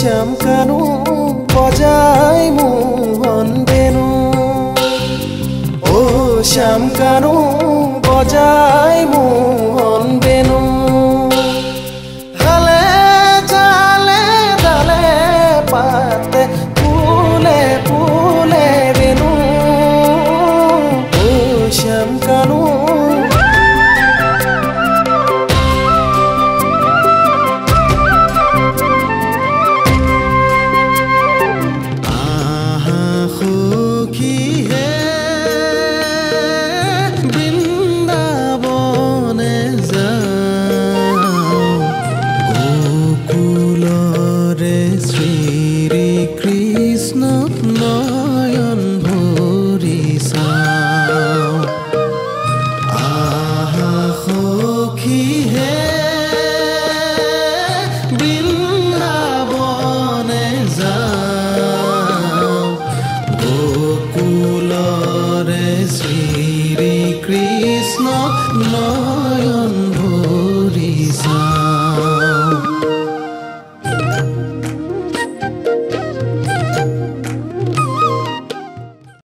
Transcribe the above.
শ্যাম কানু বজায় মোহন বেনু ও শ্যাম কানু বজায় মোহন বেনু হালে জালে ডালে পাতে ফুলে ফুলে বেনু ও শ্যাম কানু